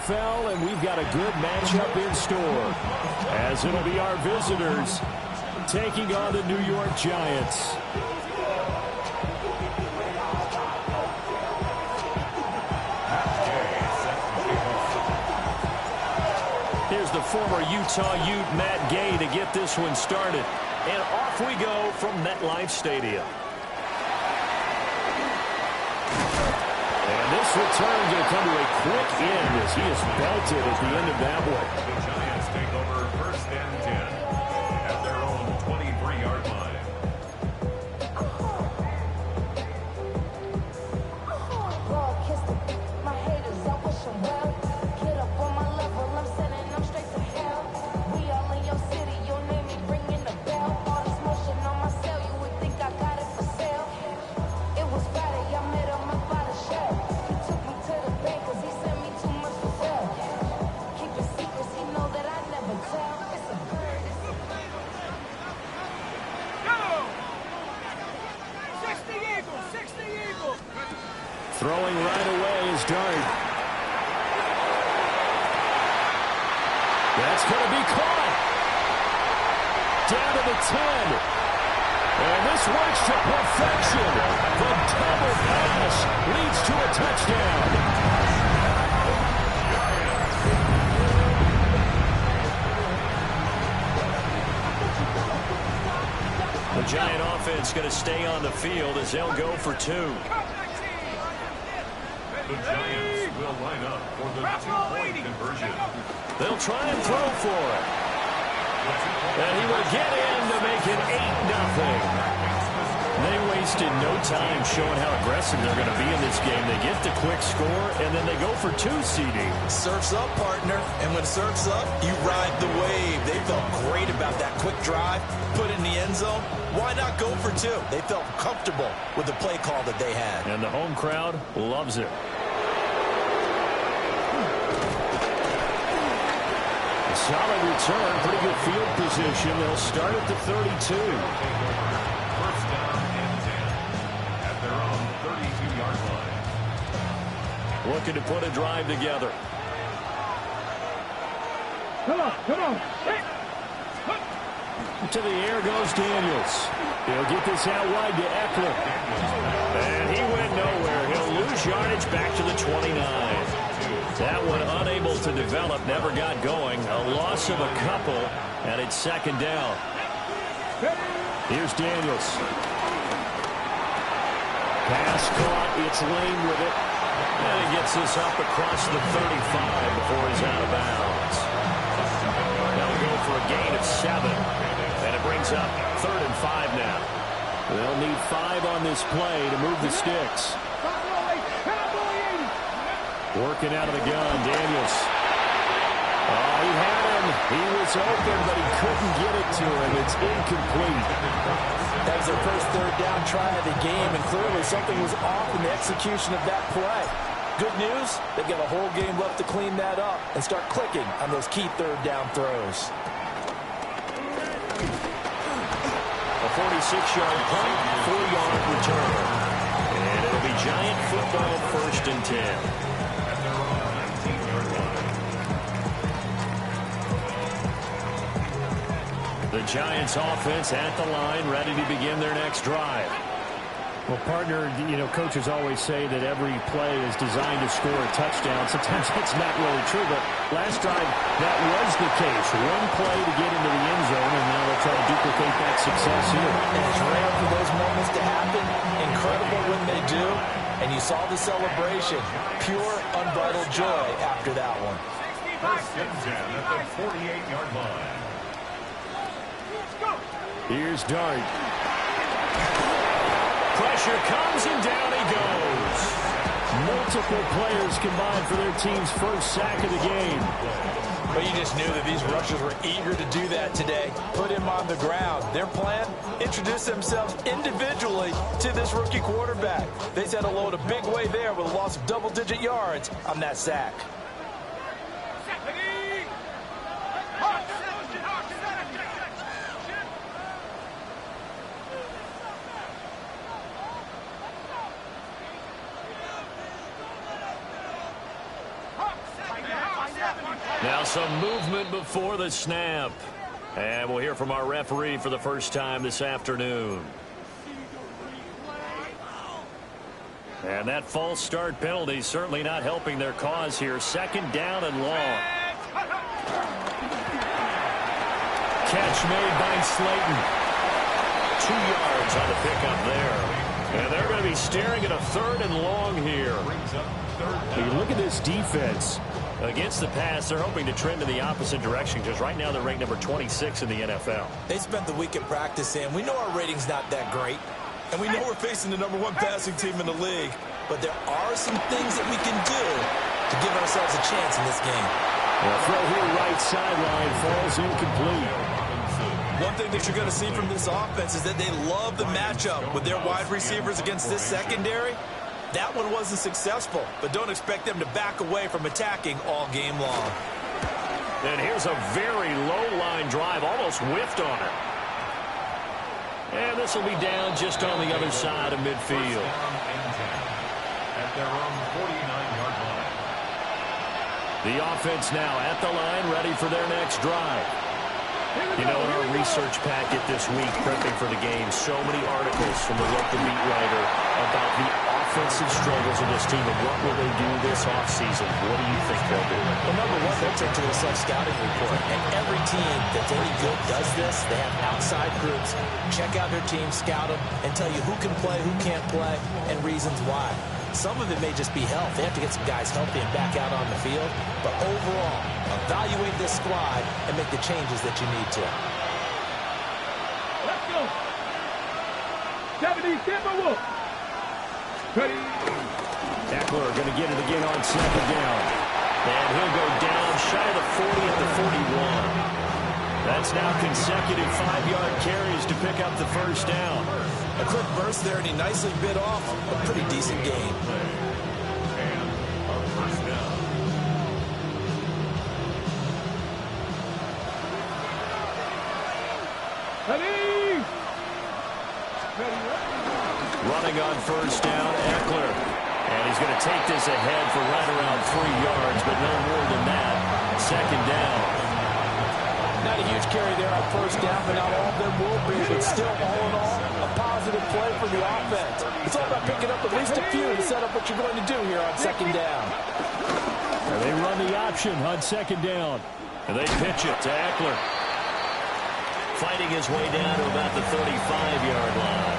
NFL, and we've got a good matchup in store, as it'll be our visitors taking on the New York Giants. Here's the former Utah Ute, Matt Gay, to get this one started. And off we go from MetLife Stadium. And this return going to come to a quick end as he is belted at the end of that one. The Giants take over 1st and 10 at their own 23-yard line. Throwing right away is Dart. That's going to be caught. Down to the 10. And this works to perfection. The double pass leads to a touchdown. The Giant offense going to stay on the field as they'll go for 2. The Giants will line up for the 2-point conversion. They'll try and throw for it. And he will get in to make it 8-0. They wasted no time showing how aggressive they're going to be in this game. They get the quick score, and then they go for 2, CD. Surf's up, partner. And when surf's up, you ride the wave. They felt great about that quick drive, put it in the end zone. Why not go for 2? They felt comfortable with the play call that they had. And the home crowd loves it. Solid return, pretty good field position. They'll start at the 32. 1st down and 10 at their own 32-yard line. Looking to put a drive together. Come on. To the air goes Daniels. He'll get this out wide to Eckler. And he went nowhere. He'll lose yardage back to the 29. That one unable to develop, never got going. A loss of a couple, and it's 2nd down. Here's Daniels. Pass caught, it's Lane with it. And he gets this up across the 35 before he's out of bounds. They'll go for a gain of 7. And it brings up 3rd and 5 now. They'll need 5 on this play to move the sticks. Working out of the gun, Daniels. Oh, he had him. He was open, but he couldn't get it to him. It's incomplete. That was their first 3rd down try of the game, and clearly something was off in the execution of that play. Good news, they've got a whole game left to clean that up and start clicking on those key 3rd down throws. A 46-yard punt, 4-yard return. And it'll be Giant football, 1st and 10. The Giants offense at the line, ready to begin their next drive. Well, partner, coaches always say that every play is designed to score a touchdown. Sometimes that's not really true, but last drive, that was the case. One play to get into the end zone, and now they'll try to duplicate that success here. And it's rare for those moments to happen. Incredible when they do. And you saw the celebration. Pure, unbridled joy after that one. 1st and 10 at the 48-yard line. Here's Dart. Pressure comes and down he goes. Multiple players combined for their team's first sack of the game. But you just knew that these rushers were eager to do that today. Put him on the ground. Their plan, introduce themselves individually to this rookie quarterback. They set a load a big way there with a loss of double-digit yards on that sack. Now some movement before the snap. And we'll hear from our referee for the first time this afternoon. And that false start penalty certainly not helping their cause here. Second down and long. Catch made by Slayton. 2 yards on the pickup there. And they're going to be staring at a third and long here. You look at this defense. Against the pass, they're hoping to trend in the opposite direction because right now they're ranked number 26 in the NFL. They spent the week at practice in. We know our rating's not that great. And we know we're facing the #1 passing team in the league. But there are some things that we can do to give ourselves a chance in this game. Well, throw here right sideline falls incomplete. One thing that you're going to see from this offense is that they love the matchup with their wide receivers against this secondary. That one wasn't successful, but don't expect them to back away from attacking all game long. And here's a very low-line drive, almost whiffed on it. And this will be down just on the other side of midfield. At their own 49-yard line. The offense now at the line, ready for their next drive. You know, in our research packet this week, prepping for the game, so many articles from the local beat writer about the offensive struggles of this team and what will they do this offseason. What do you think they'll do? Well, number one, they'll take to their self-scouting report. And every team that's any good does this. They have outside groups, check out their team, scout them, and tell you who can play, who can't play, and reasons why. Some of it may just be health. They have to get some guys healthy and back out on the field. But overall, evaluate this squad and make the changes that you need to. Let's go. 70 Timberwolves. Ready. Eckler going to get it again on second down. And he'll go down shy of the 40 at the 41. That's now consecutive 5-yard carries to pick up the first down. A quick burst there, and he nicely bit off a pretty decent gain. And a first down. Ready. Running on first down, Eckler. And he's going to take this ahead for right around 3 yards, but no more than that. Second down. Not a huge carry there on first down, but not all of them will be. But still, all in all, a positive play for the offense. It's all about picking up at least a few to set up what you're going to do here on second down. And they run the option on second down. And they pitch it to Eckler. Fighting his way down to about the 35-yard line.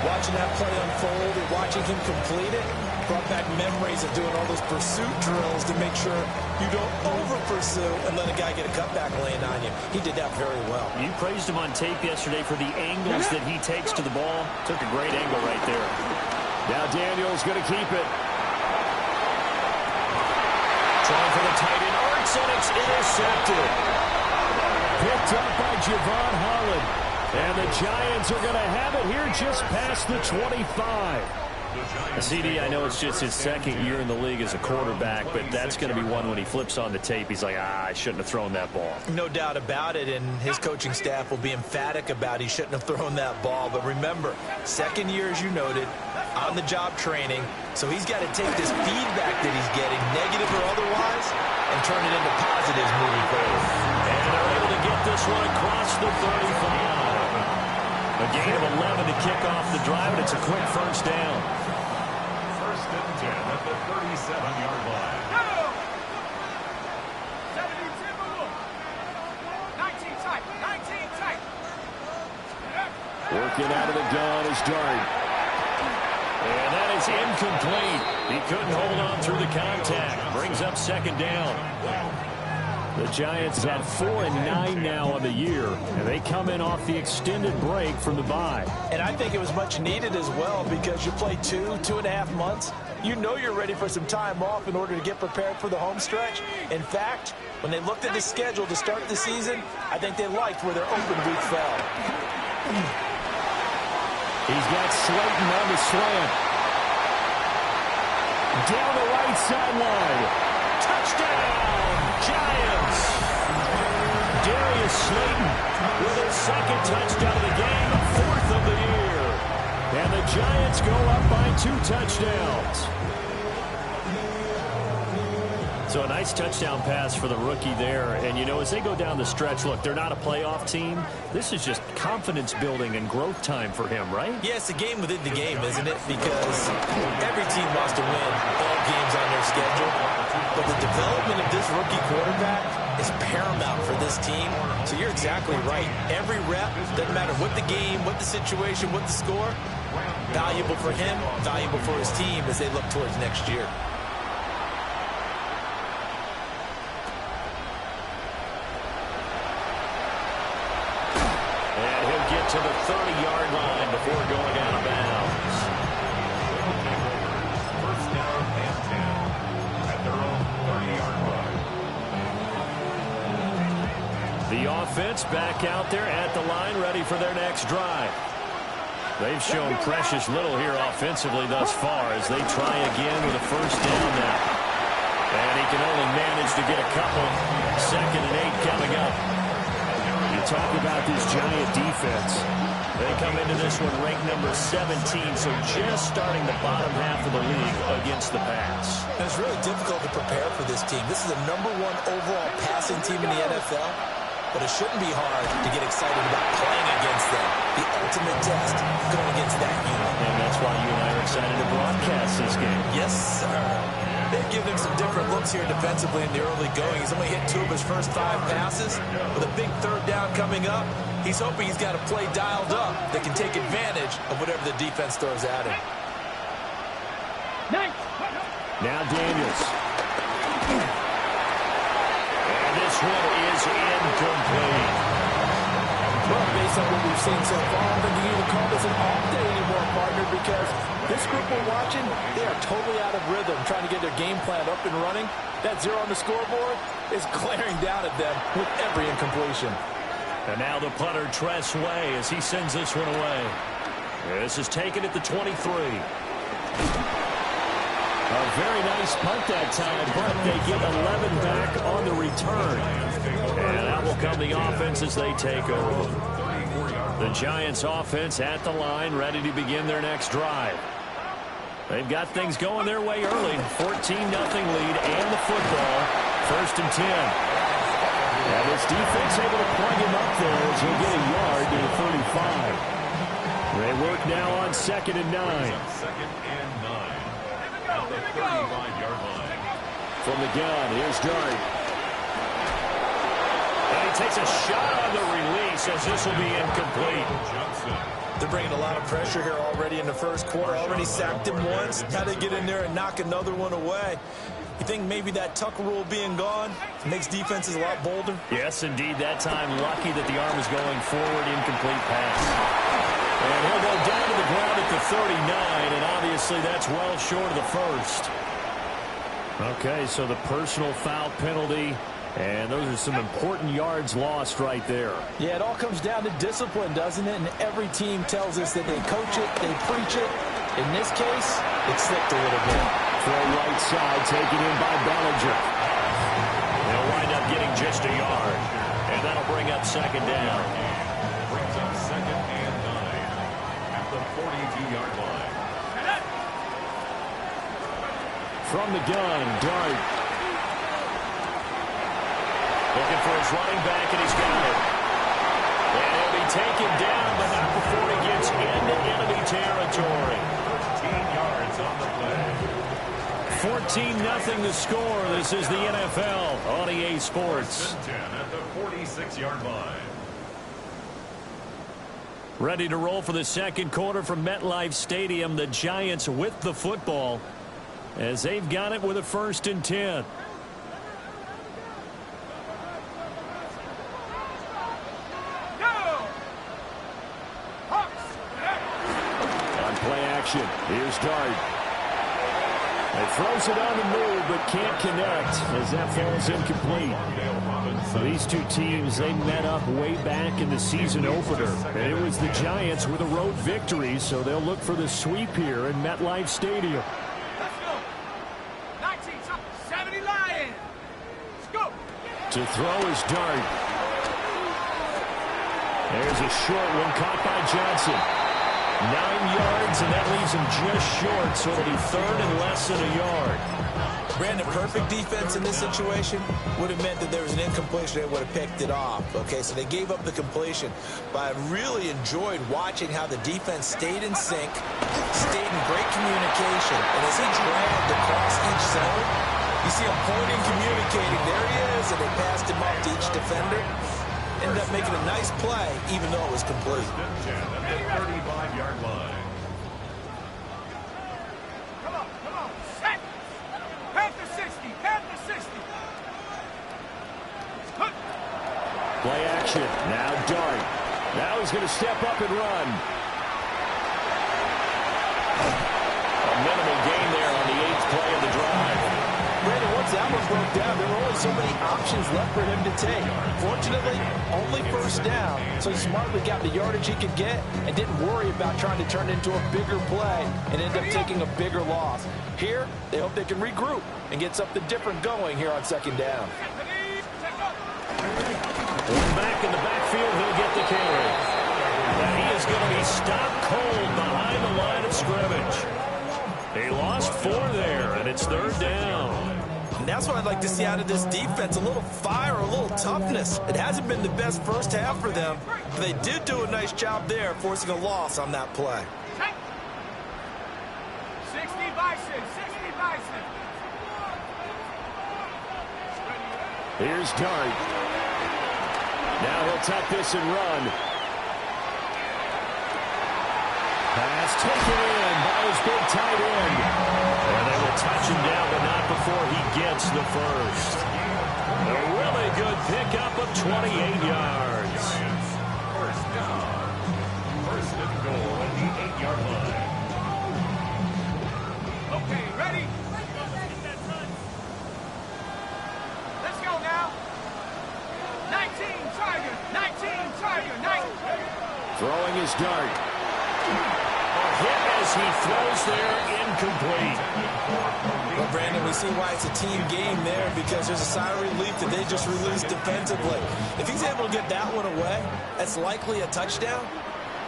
Watching that play unfold and watching him complete it brought back memories of doing all those pursuit drills to make sure you don't over-pursue and let a guy get a cutback laying on you. He did that very well. You praised him on tape yesterday for the angles that he takes to the ball. Took a great angle right there. Now Daniel's going to keep it. Trying for the tight end. Arts, and it's intercepted. Picked up by Javon Holland. And the Giants are going to have it here just past the 25. CD, I know it's just his second year in the league as a quarterback, but that's going to be one when he flips on the tape. He's like, I shouldn't have thrown that ball. No doubt about it, and his coaching staff will be emphatic about he shouldn't have thrown that ball. But remember, second year, as you noted, on-the-job training, so he's got to take this feedback that he's getting, negative or otherwise, and turn it into positives moving forward. And they're able to get this one across the 35. A gain of 11 to kick off the drive, and it's a quick first down. First and 10 at the 37-yard line. 70 Timberwolves. 19 tight. 19 tight. Working out of the gun is Dart. And that is incomplete. He couldn't hold on through the contact. Brings up second down. The Giants had 4-9 now on the year, and they come in off the extended break from the bye. And I think it was much needed as well because you play 2.5 months. You know you're ready for some time off in order to get prepared for the home stretch. In fact, when they looked at the schedule to start the season, I think they liked where their open week fell. He's got Slayton on the slant. Down the right sideline. Touchdown, Giants. Darius Slayton with his second touchdown of the game, fourth of the year. And the Giants go up by 2 touchdowns. So a nice touchdown pass for the rookie there. And, you know, as they go down the stretch, look, they're not a playoff team. This is just confidence building and growth time for him, right? Yeah, it's a game within the game, isn't it? Because every team wants to win all games on their schedule. But the development of this rookie quarterback is paramount for this team. So you're exactly right. Every rep, doesn't matter what the game, what the situation, what the score, valuable for him, valuable for his team as they look towards next year. And he'll get to the 30-yard line before going out of bounds. First down and 10 at their own 30-yard line. The offense back out there at the line, ready for their next drive. They've shown precious little here offensively thus far as they try again with a first down now. And he can only manage to get a couple. 2nd and 8 coming up. You talk about this Giant defense. They come into this one ranked number 17, so just starting the bottom half of the league against the pass. And it's really difficult to prepare for this team. This is the #1 overall passing team in the NFL. But it shouldn't be hard to get excited about playing against them. The ultimate test going against that unit. And that's why you and I are excited to broadcast this game. Yes, sir. They've given him some different looks here defensively in the early going. He's only hit 2 of his first 5 passes. With a big 3rd down coming up, he's hoping he's got a play dialed up that can take advantage of whatever the defense throws at him. Now Daniels. This one is incomplete. Well, based on what we've seen so far, I don't think you can even call this an off day anymore, partner, because this group we're watching, they are totally out of rhythm, trying to get their game plan up and running. That 0 on the scoreboard is glaring down at them with every incompletion. And now the punter, Tress Way, as he sends this one away. This is taken at the 23. A very nice punt that time, but they get 11 back on the return. And that will come the offense as they take over. The Giants offense at the line, ready to begin their next drive. They've got things going their way early. 14-0 lead and the football. 1st and 10. And this defense able to plug him up there as he'll get a yard to the 35. They work now on 2nd and 9. 2nd and 9. At the 35-yard line. From the gun, here's Dart. And he takes a shot on the release as this will be incomplete. Johnson. They're bringing a lot of pressure here already in the first quarter. Already sacked him once. Now they get in there and knock another one away. You think maybe that tuck rule being gone makes defenses a lot bolder? Yes, indeed. That time, lucky that the arm is going forward, incomplete pass. And he'll go down to the ground at the 39, and obviously that's well short of the first. Okay, so the personal foul penalty, and those are some important yards lost right there. Yeah, it all comes down to discipline, doesn't it? And every team tells us that they coach it, they preach it. In this case, it slipped a little bit. Throw right side, taken in by Bellinger. They'll wind up getting just a yard, and that'll bring up 2nd down. Brings up 2nd and 9 at the 42-yard line. From the gun, Dart. Looking for his running back, and he's got it. And he'll be taken down, but not before he gets into enemy territory. 13 yards on the play. 14-0 the score. This is the NFL on EA Sports. 10 at the 46-yard line. Ready to roll for the 2nd quarter from MetLife Stadium. The Giants with the football as they've got it with a 1st and 10. On play action, here's Dart. It throws it on the move, but can't connect as that falls incomplete. These two teams, they met up way back in the season opener. And it was the Giants with a road victory, so they'll look for the sweep here in MetLife Stadium. Let's go. 1970 Lions. Let's go. To throw is Dart. There's a short one caught by Johnson. 9 yards, and that leaves him just short, so it'll be third and less than a yard. Brandon, perfect defense in this situation would have meant that there was an incompletion. They would have picked it off. Okay, so they gave up the completion. But I really enjoyed watching how the defense stayed in sync, stayed in great communication. And as he dragged across each zone, you see him pointing, communicating. There he is, and they passed him up to each defender. Ended up making a nice play, even though it was complete. 35-yard line. Play action. Now Dart. Now he's going to step up and run. A minimal gain there on the 8th play of the drive. Brandon, once that one broke down, there were only so many options left for him to take. Fortunately, only first down, so he smartly got the yardage he could get and didn't worry about trying to turn it into a bigger play and end up taking a bigger loss. Here, they hope they can regroup and get something different going here on second down. Back in the backfield, he'll get the carry. And he is going to be stopped cold behind the line of scrimmage. He lost 4 there, and it's third down. And that's what I'd like to see out of this defense, a little fire, a little toughness. It hasn't been the best first half for them, but they did do a nice job there, forcing a loss on that play. 60 Bison, 60 Bison. Here's Dart. Now he'll tuck this and run. Pass taken in by his big tight end. And they will touch him down, but not before he gets the first. A really good pickup of 28 yards. First down. First and goal at the 8-yard line. Okay, ready? Let's go now. 19 Tiger, 19 Tiger, 19. Throwing his Dart. A hit as he throws there, incomplete. Well, Brandon, we see why it's a team game there, because there's a sigh of relief that they just released defensively. If he's able to get that one away, that's likely a touchdown.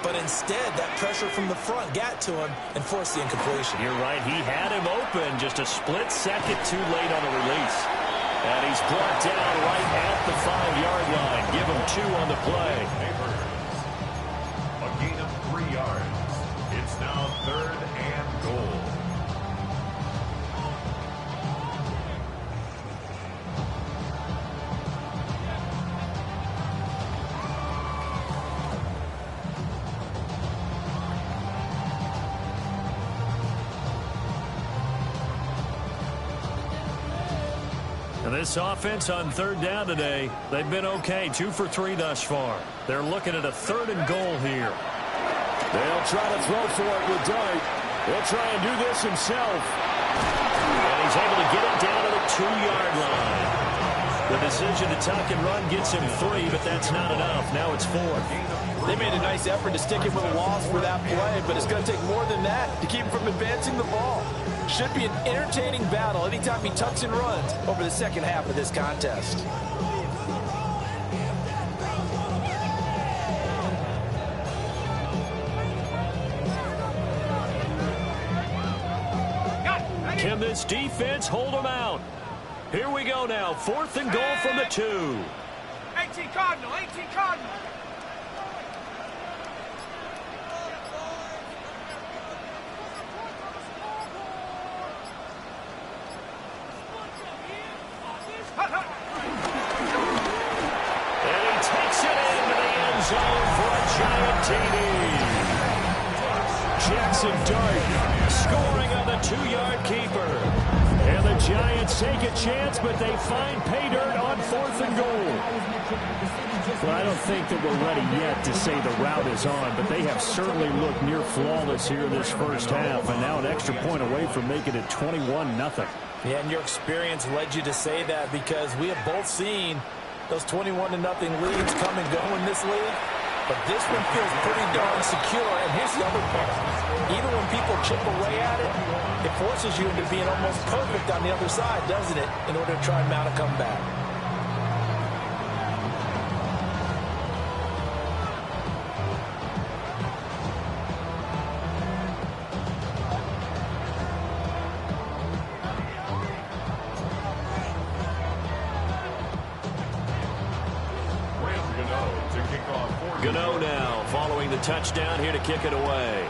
But instead, that pressure from the front got to him and forced the incompletion. You're right. He had him open just a split second too late on the release. And he's brought down right at the 5-yard line. Give him 2 on the play. A gain of 3 yards. It's now third and goal. And this offense on third down today, they've been okay. 2 for 3 thus far. They're looking at a third and goal here. They'll try to throw for it with Dart. He'll try and do this himself. And he's able to get it down to the 2-yard line. The decision to tuck and run gets him 3, but that's not enough. Now it's 4. They made a nice effort to stick him with a loss for that play, but it's going to take more than that to keep him from advancing the ball. Should be an entertaining battle anytime he tucks and runs over the second half of this contest. Can this defense hold them out? Here we go now. 4th and goal from the 2. 18 Cardinal, 18 Cardinal. And he takes it into the end zone for a giant TD. Jackson Dart scoring on the 2-yard keeper. And the Giants take a chance, but they find pay dirt on 4th and goal. Well, I don't think that we're ready yet to say the route is on, but they have certainly looked near flawless here this first half, and now an extra point away from making it 21-0. Yeah, and your experience led you to say that, because we have both seen those 21-0 leads come and go in this league. But this one feels pretty darn secure. And here's the other part. Even when people chip away at it, it forces you into being almost perfect on the other side, doesn't it, in order to try and mount a comeback. Gano now following the touchdown here to kick it away.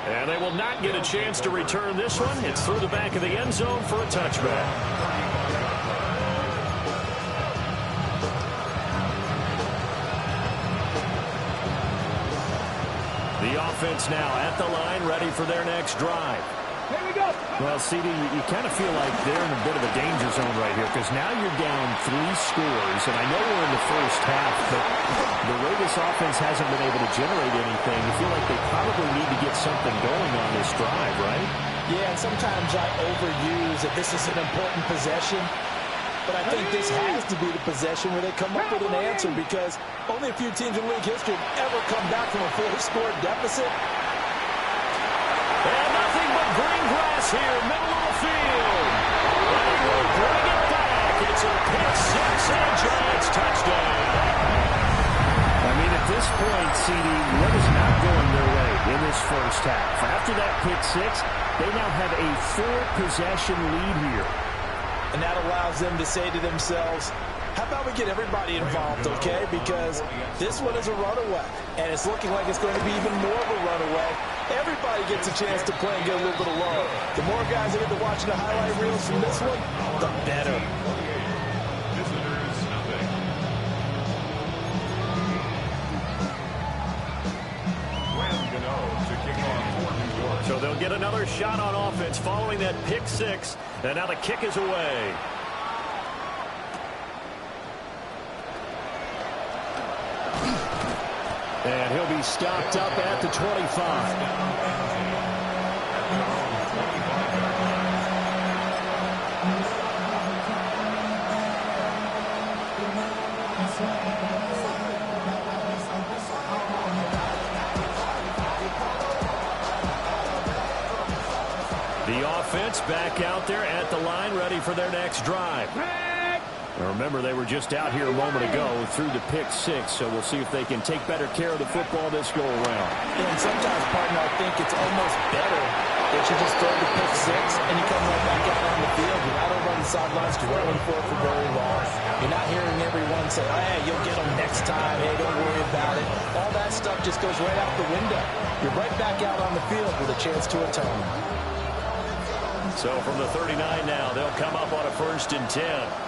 And they will not get a chance to return this one. It's through the back of the end zone for a touchback. The offense now at the line, ready for their next drive. Here we go. Well, CD, you kind of feel like they're in a bit of a danger zone right here because now you're down 3 scores, and I know we're in the first half, but the way this offense hasn't been able to generate anything, you feel like they probably need to get something going on this drive, right? Yeah, and sometimes I overuse that this is an important possession, but I think this has to be the possession where they come up with an answer because only a few teams in league history have ever come back from a 4-score deficit. And nothing but green grass here, middle of the field. And he will bring it back. It's a pick six and a Giants touchdown. I mean, at this point, CD, what is not going their way in this first half? After that pick six, they now have a 4-possession lead here. And that allows them to say to themselves, how about we get everybody involved, okay? Because this one is a runaway, and it's looking like it's going to be even more of a runaway. Everybody gets a chance to play and get a little bit of love. The more guys that get to watch the highlight reels from this one, the better. Visitors, nothing. When Gano to kick off for New York. So they'll get another shot on offense following that pick six, and now the kick is away. And he'll be stopped up at the 25. The offense back out there at the line, ready for their next drive. Now remember, they were just out here a moment ago through the pick six, so we'll see if they can take better care of the football this go around. And sometimes, partner, I think it's almost better that you just throw the pick six and you come right back out on the field. You're not over on the sidelines dwelling for it for very long. You're not hearing everyone say, oh, hey, you'll get them next time. Hey, don't worry about it. All that stuff just goes right out the window. You're right back out on the field with a chance to atone. So from the 39 now, they'll come up on a 1st and 10.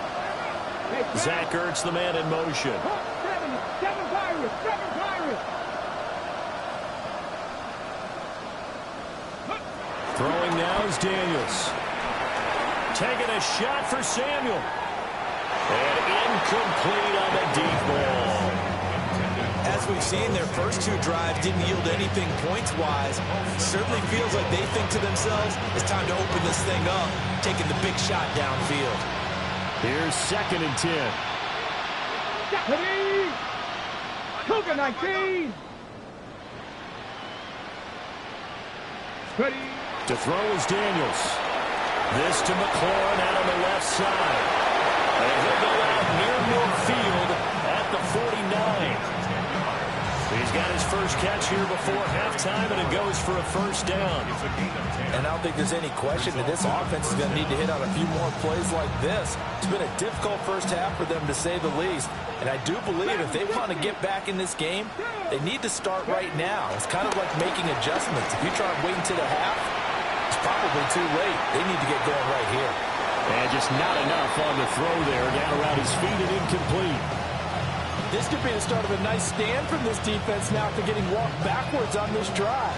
Zach Ertz, the man in motion. Seven Pirates. Throwing now is Daniels. Taking a shot for Samuel. And incomplete on the deep ball. As we've seen, their first 2 drives didn't yield anything points-wise. Certainly feels like they think to themselves, it's time to open this thing up, taking the big shot downfield. Here's 2nd and 10. Ready? Cougar 19. Ready? To throw is Daniels. This to McLaurin out on the left side. And he'll go out near midfield at the 49. He's got his first catch here before halftime, and it goes for a 1st down. And I don't think there's any question that this offense is going to need to hit on a few more plays like this. It's been a difficult first half for them, to say the least. And I do believe if they want to get back in this game, they need to start right now. It's kind of like making adjustments. If you try waiting to the half, it's probably too late. They need to get going right here. And just not enough on the throw there. Down around his feet and incomplete. This could be the start of a nice stand from this defense now after getting walked backwards on this drive.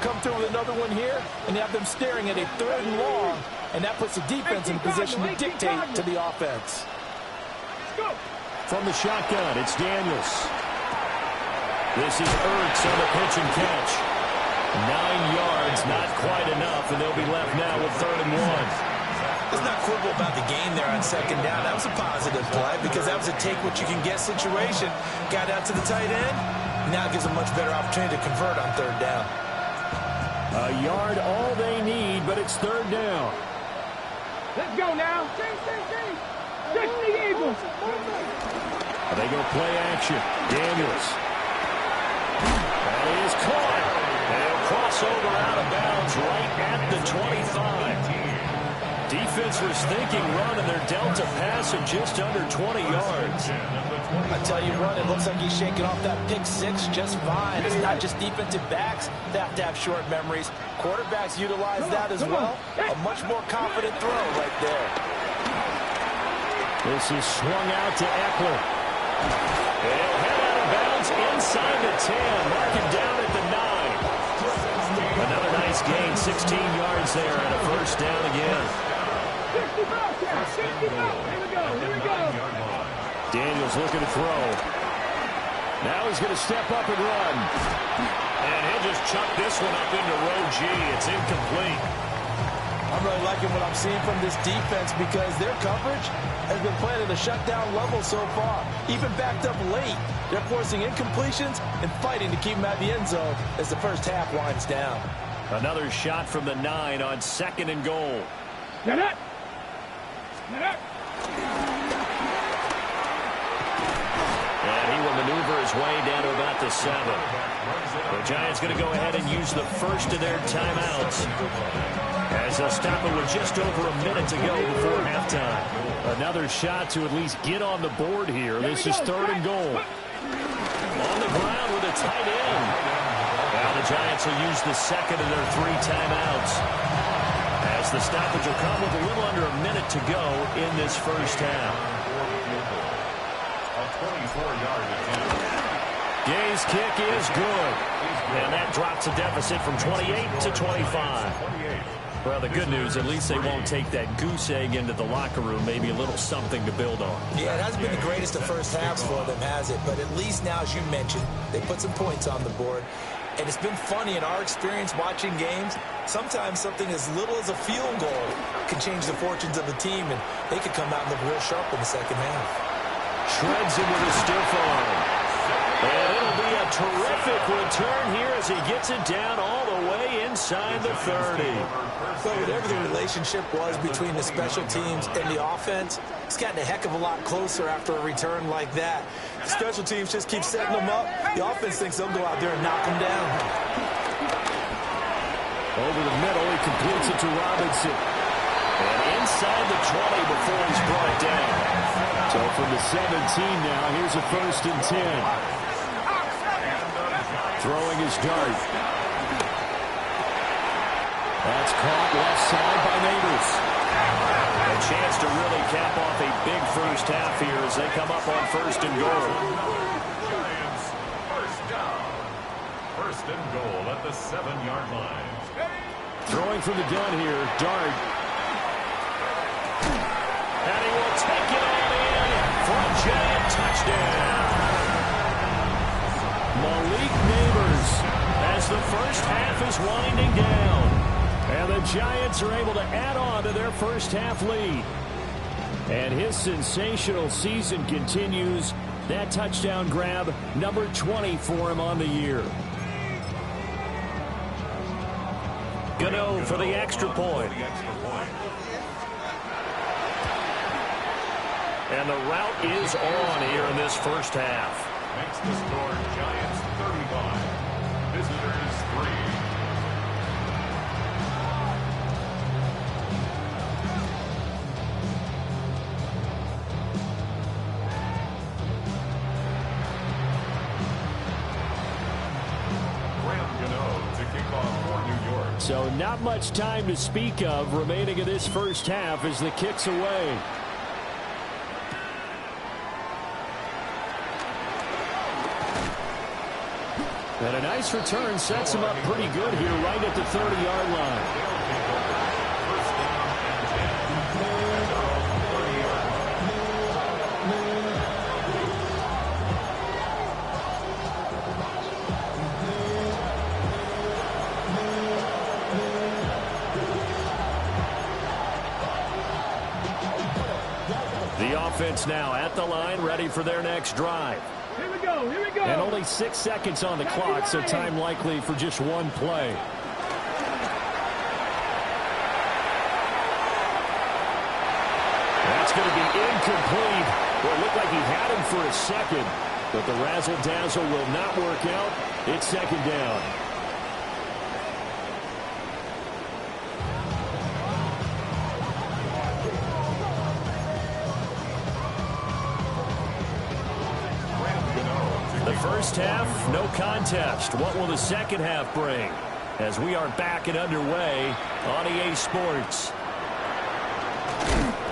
Come through with another one here, and you have them staring at a 3rd and long, and that puts the defense in a position to dictate to the offense. From the shotgun, it's Daniels. This is Ertz on the pitch and catch. 9 yards, not quite enough, and they'll be left now with 3rd and 1. Let's not quibble about the game there on 2nd down. That was a positive play because that was a take-what-you-can-get situation. Got out to the tight end. Now gives a much better opportunity to convert on 3rd down. A yard all they need, but it's 3rd down. Let's go now. Just the Eagles. They go play action. Daniels. And he is caught. And he'll cross over out of bounds right at the 25. Defense was thinking run, and they're dealt a pass of just under 20 yards. I tell you what, it looks like he's shaking off that pick six just fine. It's not just defensive backs that have to have short memories. Quarterbacks utilize that as well. A much more confident throw right there. This is swung out to Eckler. He'll head out of bounds inside the 10. Mark him down at the 9. Another nice gain, 16 yards there, and a first down again. 60 back. Here we go. Here we go. Daniels looking to throw. Now he's going to step up and run. And he'll just chuck this one up into row G. It's incomplete. I'm really liking what I'm seeing from this defense because their coverage has been playing at a shutdown level so far. Even backed up late, they're forcing incompletions and fighting to keep them at the end zone as the first half winds down. Another shot from the 9 on 2nd and goal. Get it. Get it. And he will maneuver his way down to about the 7. The Giants going to go ahead and use the first of their timeouts, as they'll stop it with just over a minute to go before halftime. Another shot to at least get on the board here. This is 3rd and goal. On the ground with a tight end. Now the Giants will use the second of their 3 timeouts, as the stoppage will come with a little under a minute to go in this first half. A 24-yard attempt. Gay's kick is good. And that drops a deficit from 28 to 25. Well, the good news, at least they won't take that goose egg into the locker room. Maybe a little something to build on. Yeah, it hasn't been the greatest of first halves for them, has it? But at least now, as you mentioned, they put some points on the board. And it's been funny in our experience watching games. Sometimes something as little as a field goal can change the fortunes of the team, and they could come out and look real sharp in the second half. Shreds him with a stiff arm. And it'll be a terrific return here as he gets it down all the way inside the 30. So whatever the relationship was between the special teams and the offense, it's gotten a heck of a lot closer after a return like that. The special teams just keep setting them up. The offense thinks they'll go out there and knock them down. Over the middle, he completes it to Robinson. And inside the 20 before he's brought down. So from the 17 now, here's a 1st and 10. Throwing his dart. That's caught left side by Neighbors. A chance to really cap off a big first half here as they come up on 1st and goal. Giants, first down. 1st and goal at the 7-yard line. Throwing from the gun here, Dart. And he will take it all in for a Giant touchdown. Malik Neighbors, as the first half is winding down. And the Giants are able to add on to their first half lead. And his sensational season continues. That touchdown grab, number 20 for him on the year. Gano for the extra point. And the route is on here in this first half. Makes the score Giants 35. Visitors 3. So not much time to speak of remaining in this first half as the kick's away. And a nice return sets him up pretty good here right at the 30-yard line. The offense now at the line, ready for their next drive. Here we go, here we go. And only 6 seconds on the clock, so time likely for just one play. That's going to be incomplete. Well, it looked like he had him for a second, but the razzle-dazzle will not work out. It's 2nd down. first half, no contest. What will the second half bring? As we are back and underway on EA Sports.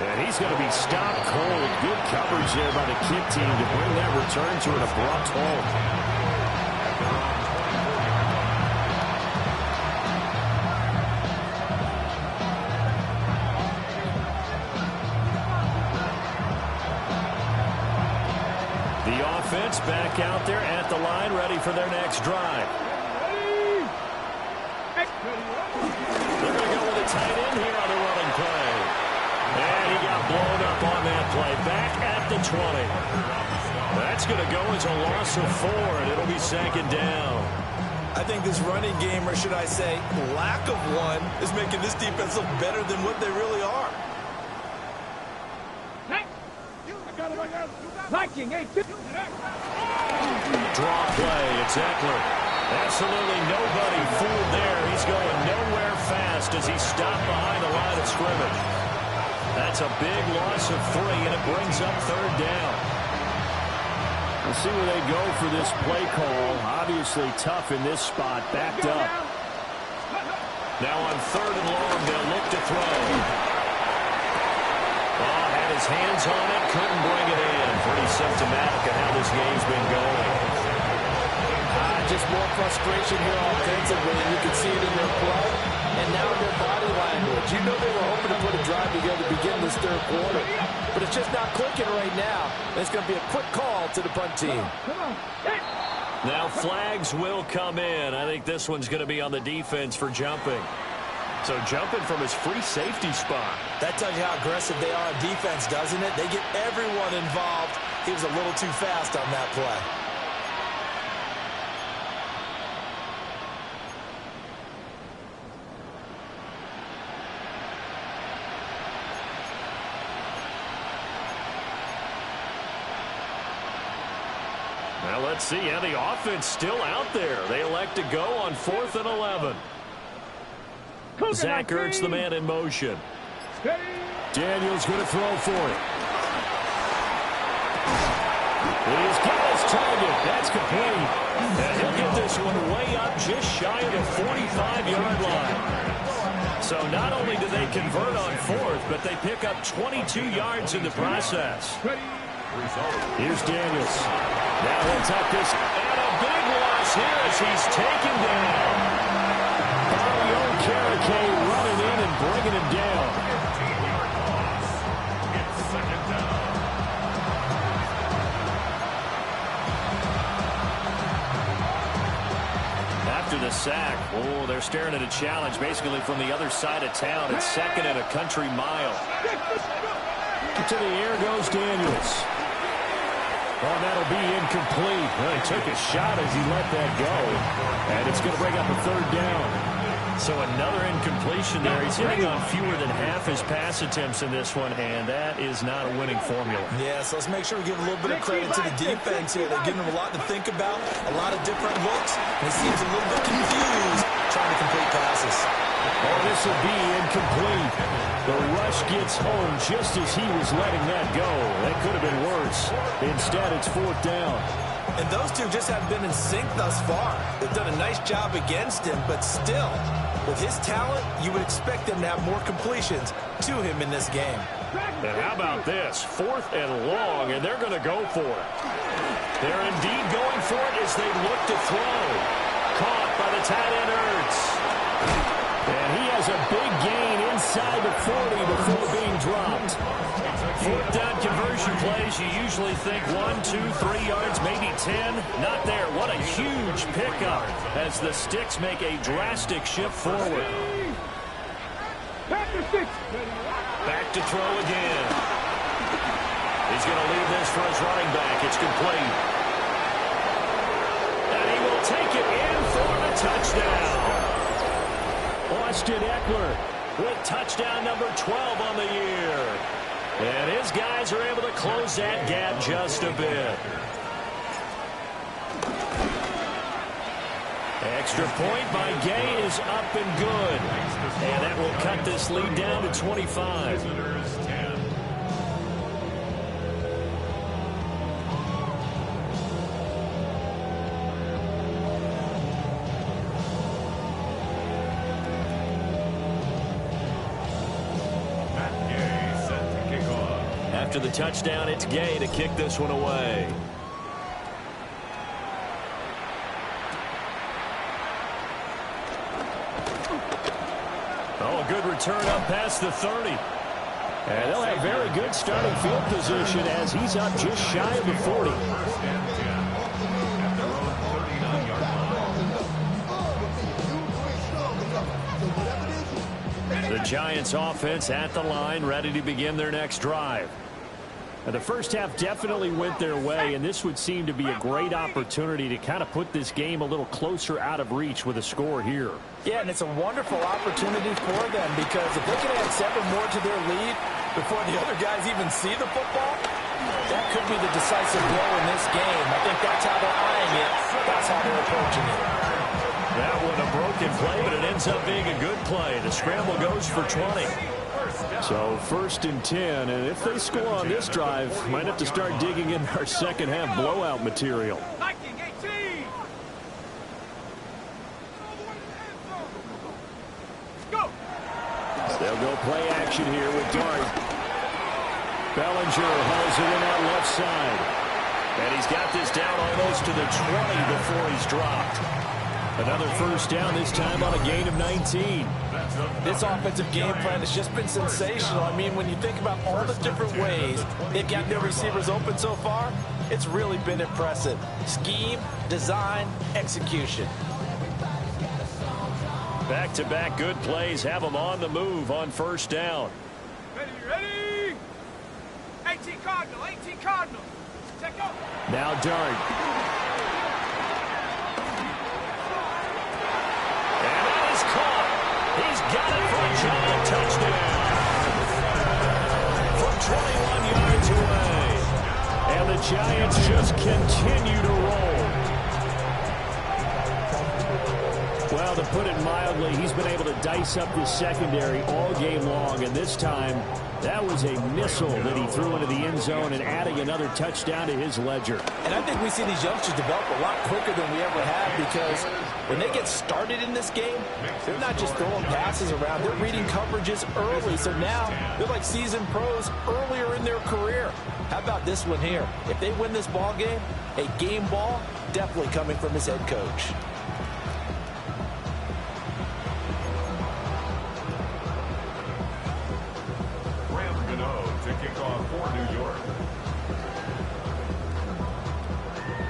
And he's going to be stopped cold. Good coverage there by the kick team to bring that return to an abrupt halt. Back out there at the line, ready for their next drive. They're going to go with a tight end here on the running play. And he got blown up on that play. Back at the 20. That's going to go as a loss of 4, and it'll be second down. I think this running game, or should I say lack of one, is making this defense look better than what they really are. Draw play. It's Eckler. Absolutely nobody fooled there. He's going nowhere fast as he's stopped behind the line of scrimmage. That's a big loss of 3, and it brings up third down. We'll see where they go for this play call. Obviously tough in this spot. Backed up. Now on third and long, they'll look to throw. Oh, had his hands on it. Couldn't bring it in. Pretty symptomatic of how this game's been going. Just more frustration here offensively, and you can see it in their play and now in their body language. You know they were hoping to put a drive together to begin this third quarter, but it's just not clicking right now. And it's going to be a quick call to the punt team. Now flags will come in. I think this one's going to be on the defense for jumping. So jumping from his free safety spot. That tells you how aggressive they are on defense, doesn't it? They get everyone involved. He was a little too fast on that play. Now let's see how the offense still out there. They elect to go on 4th and 11. Zach Ertz, the man in motion. Daniels going to throw for it. He's got his target. That's complete. And he'll get this one way up just shy of the 45-yard line. So not only do they convert on 4th, but they pick up 22 yards in the process. Here's Daniels. Now he'll tuck this. And a big loss here as he's taken down. Mario Carriquet running in and bringing him down. After the sack, oh, they're staring at a challenge basically from the other side of town. It's 2nd and a country mile. To the air goes Daniels. Oh, that'll be incomplete. Well, he took a shot as he let that go. And it's going to bring up a third down. So another incompletion there. He's hitting on fewer than half his pass attempts in this one, and that is not a winning formula. Yeah, so let's make sure we give a little bit of credit to the defense here. They're giving him a lot to think about, a lot of different looks, and he seems a little bit confused trying to complete passes. Oh, this will be incomplete. The rush gets home just as he was letting that go. That could have been worse. Instead, it's 4th down. And those two just haven't been in sync thus far. They've done a nice job against him, but still, with his talent, you would expect them to have more completions to him in this game. And how about this? 4th and long, and they're going to go for it. They're indeed going for it as they look to throw. Caught by the tight end Ertz. And he has a big gain inside the 40 before being dropped. 4th down conversion plays, you usually think 1, 2, 3 yards, maybe 10. Not there. What a huge pickup as the Sticks make a drastic shift forward. Back to throw again. He's going to leave this for his running back. It's complete. And he will take it in for the touchdown. Austin Eckler with touchdown number 12 on the year. And his guys are able to close that gap just a bit. Extra point by Gay is up and good. And that will cut this lead down to 25. After the touchdown, it's Gay to kick this one away. Oh, a good return up past the 30. And they'll have very good starting field position as he's up just shy of the 40. First and 10 at their own 39-yard line. The Giants offense at the line, ready to begin their next drive. Now, the first half definitely went their way, and this would seem to be a great opportunity to kind of put this game a little closer out of reach with a score here. Yeah, and it's a wonderful opportunity for them because if they can add 7 more to their lead before the other guys even see the football, that could be the decisive blow in this game. I think that's how they're eyeing it. That's how they're approaching it. That one a broken play, but it ends up being a good play. The scramble goes for 20. So first and 10, and if they score on this drive, might have to start digging in our second half blowout material. They'll go play action here with Dart. Bellinger hauls it in that left side. And he's got this down almost to the 20 before he's dropped. Another first down, this time on a gain of 19. This offensive game plan has just been sensational. I mean, when you think about all the different ways they've got their receivers open so far, it's really been impressive. Scheme, design, execution. Back-to-back good plays have them on the move on first down. Ready? 18 Cardinal. Check out. Now Dart. And that is caught. He's got it for a giant touchdown from 21 yards away. And the Giants just continue to roll. Well, to put it mildly, he's been able to dice up this secondary all game long, and this time that was a missile that he threw into the end zone and adding another touchdown to his ledger. And I think we see these youngsters develop a lot quicker than we ever have because when they get started in this game, they're not just throwing passes around, they're reading coverages early. So now they're like seasoned pros earlier in their career. How about this one here? If they win this ball game, a game ball definitely coming from his head coach.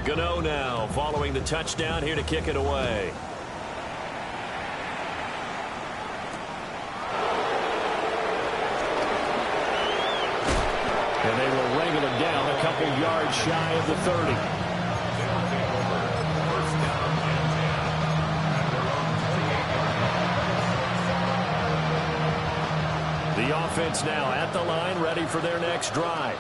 Gano now following the touchdown here to kick it away. And they will wrangle him down a couple yards shy of the 30. The offense now at the line, ready for their next drive.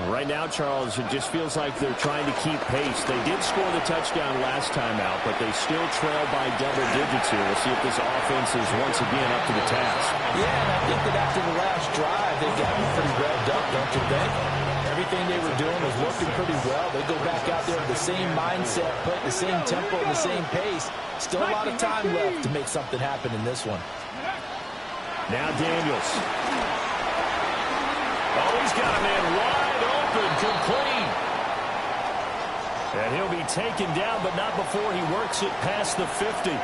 Right now, Charles, it just feels like they're trying to keep pace. They did score the touchdown last time out, but they still trail by double digits here. We'll see if this offense is once again up to the task. Yeah, and I think that after the last drive, they've gotten pretty revved up, don't you think? Everything they were doing was working pretty well. They go back out there with the same mindset, put the same tempo, and the same pace. Still a lot of time left to make something happen in this one. Now Daniels. Oh, he's got a man wide open, complete. And he'll be taken down, but not before he works it past the 50.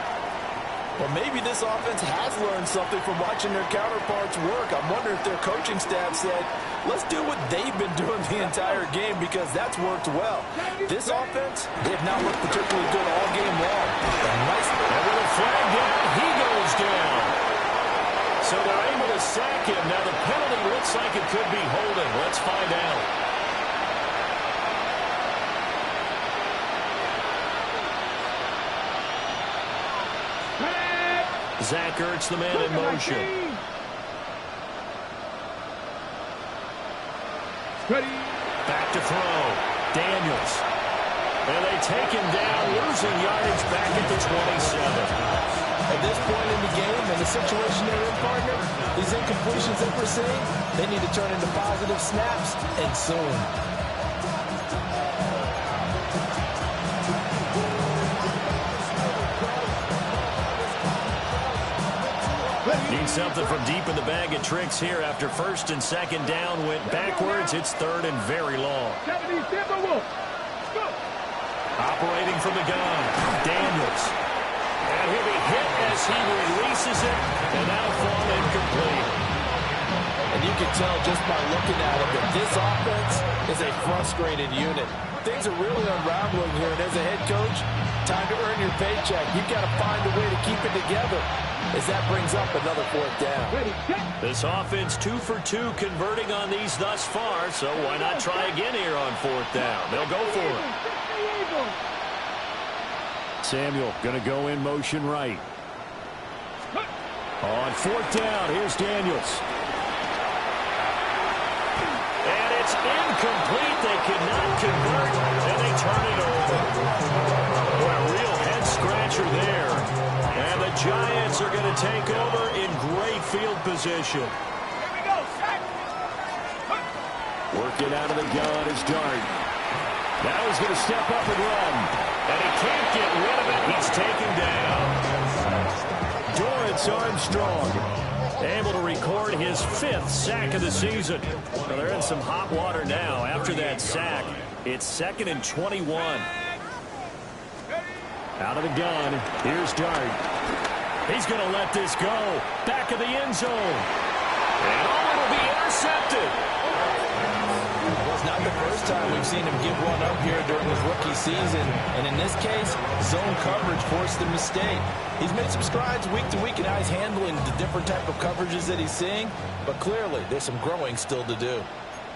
Well, maybe this offense has learned something from watching their counterparts work. I'm wondering if their coaching staff said, let's do what they've been doing the entire game because that's worked well. This offense, they have not looked particularly good all game long. Nice. And with a flag down, he goes down. So they're able to sack him. Now the penalty looks like it could be holding. Let's find out. Zach Ertz, the man in motion. Ready. Back to throw. Daniels. And they take him down, losing yardage back at the 27. At this point in the game, and the situation they're in, partner, these incompletions that we're seeing, they need to turn into positive snaps, and soon. Needs something from deep in the bag of tricks here after first and second down went backwards. It's third and very long. Operating from the gun, Daniels. And he'll be hit as he releases it, and now fall incomplete. And you can tell just by looking at it that this offense is a frustrated unit. Things are really unraveling here, and as a head coach, time to earn your paycheck. You've got to find a way to keep it together as that brings up another fourth down. This offense 2 for 2 converting on these thus far, so why not try again here on fourth down? They'll go for it. Samuel going to go in motion right. On fourth down, here's Daniels. And it's incomplete. They cannot convert, and they turn it over. Boy, a real head-scratcher there. And the Giants are going to take over in great field position. Working out of the gun is Dart. Now he's going to step up and run. And he can't get rid of it. He's taken down. Dorrance Armstrong able to record his 5th sack of the season. Well, they're in some hot water now. After that sack, it's 2nd and 21. Out of the gun, here's Dart. He's going to let this go. Back of the end zone. And it'll be intercepted. Well, it's not the first time we've seen him give one up here during his rookie season. And in this case, zone coverage forced the mistake. He's made some strides week to week in how he's handling the different type of coverages that he's seeing. But clearly, there's some growing still to do.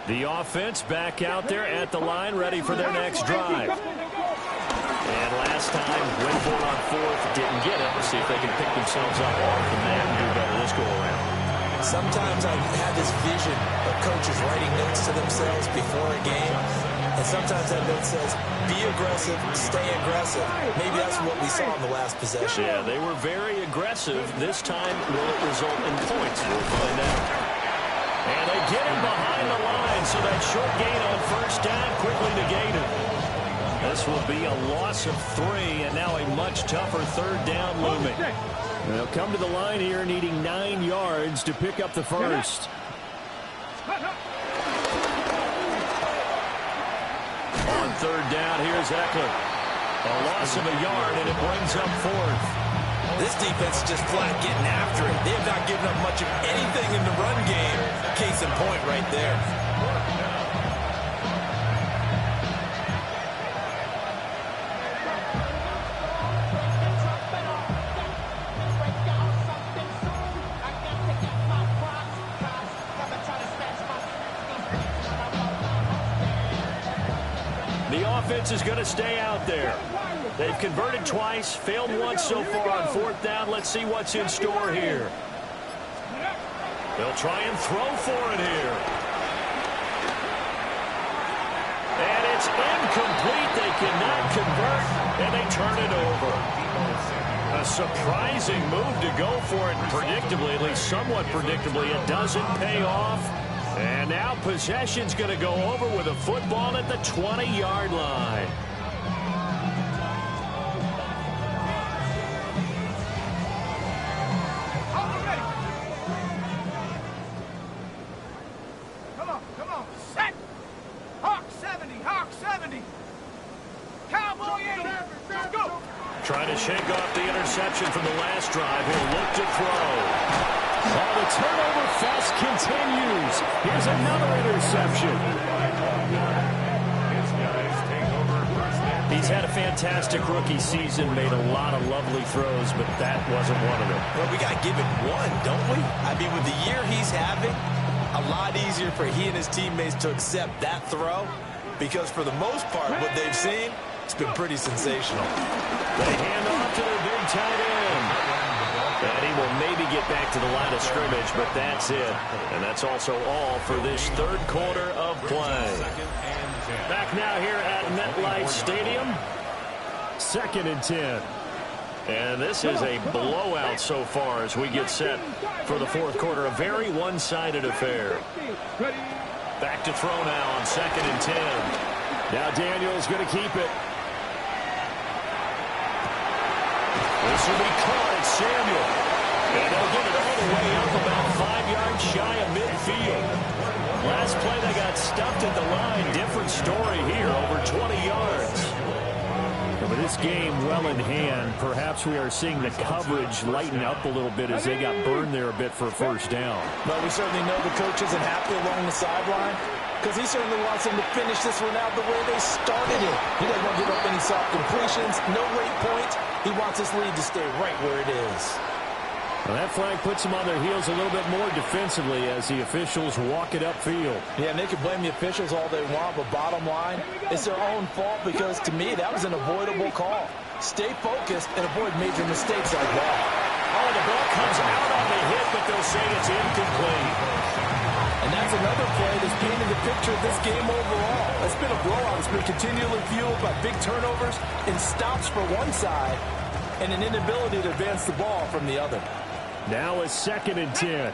The offense back out there at the line, ready for their next drive. And last time, went for it on fourth, didn't get it. Let's see if they can pick themselves up off the mat and do better this go-around. Sometimes I have this vision of coaches writing notes to themselves before a game. And sometimes that note says, be aggressive, stay aggressive. Maybe that's what we saw in the last possession. Yeah, they were very aggressive. This time, will it result in points? We'll find out. And they get him behind the line, so that short gain on first down quickly negated. This will be a loss of 3, and now a much tougher third down looming. They'll come to the line here needing 9 yards to pick up the first. On third down, here's Eckler. A loss of a yard, and it brings up 4th. This defense is just flat getting after it. They have not given up much of anything in the run game. Case in point right there. The offense is going to stay out there. They've converted twice, failed once so far on fourth down. Let's see what's in store here. They'll try and throw for it here. And it's incomplete. They cannot convert, and they turn it over. A surprising move to go for it, predictably, at least somewhat predictably. It doesn't pay off. And now possession's going to go over with a football at the 20-yard line. Come on, set! Hawk 70, Hawk 70! Cowboy 80, let's go! Trying to shake off the interception from the last drive. He'll look to throw. Oh, the turnover fest continues. Here's another interception. He's had a fantastic rookie season, made a lot of lovely throws, but that wasn't one of them. Well, we got to give it one, don't we? I mean, with the year he's having, a lot easier for he and his teammates to accept that throw, because for the most part, what they've seen, it's been pretty sensational. They hand off to their big tight end. And he will maybe get back to the line of scrimmage, but that's it. And that's also all for this third quarter of play. Back now here at MetLife Stadium. 2nd and 10. And this is a blowout so far as we get set for the fourth quarter. A very one-sided affair. Back to throw now on 2nd and 10. Now Daniels going to keep it. This will be caught. It's Samuel. And they'll get it all the way up about 5 yards shy of midfield. Last play they got stuffed at the line. Different story here, over 20 yards. With this game well in hand, perhaps we are seeing the coverage lighten up a little bit as they got burned there a bit for a first down. But we certainly know the coach isn't happy along the sideline because he certainly wants them to finish this one out the way they started it. He doesn't want to give up any soft completions, no late points. He wants this lead to stay right where it is. Well, that flag puts them on their heels a little bit more defensively as the officials walk it upfield. Yeah, and they can blame the officials all they want, but bottom line, it's their own fault because, to me, that was an avoidable call. Stay focused and avoid major mistakes like that. Oh, the ball comes out on the hit, but they'll say it's incomplete. And that's another play that's painted the picture of this game overall. It's been a blowout. It's been continually fueled by big turnovers and stops for one side and an inability to advance the ball from the other. Now a 2nd and 10.